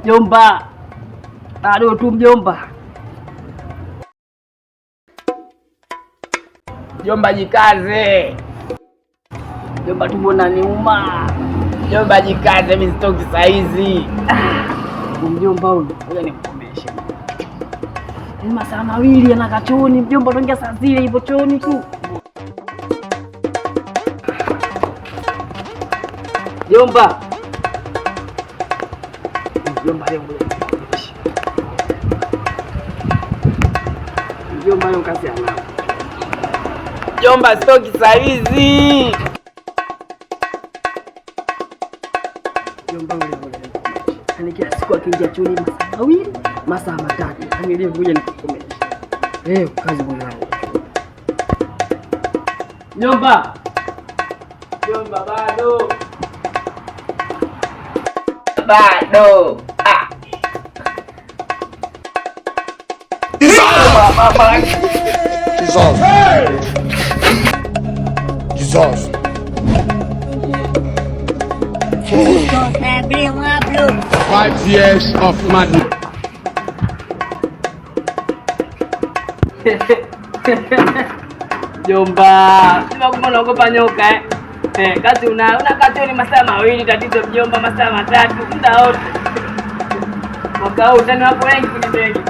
Mjomba, bado tu mjomba. Mjomba jikaze. Mjomba tumbo unaniuma. Mjomba jikaze, mimi sitoki saa hizi. Mjomba huyu, ngoja nikukomeshe. Ni masaa mawili anakaa chooni mjomba, tuingia saa zile hivyo chooni tu. Mjomba. Mjomba leo nikukomeshe. Mjomba leo kazi ana. Mjomba sitoki saa hizi. Mjomba ule yani kila siku akiingia chooni masaa mawili, masaa matatu. Yani leo ngoja nikukomeshe. Kazi mwanangu. Mjomba. Mjomba bado. Bado. Jesus. Jesus. 5 years of madness. Mjomba, sema kumbe unaogopa nyoka kazi unakaa chooni masaa mawili, tatizo mjomba masaa matatu muda wote. Mwaka huu tena wapo wengi kwenye begi.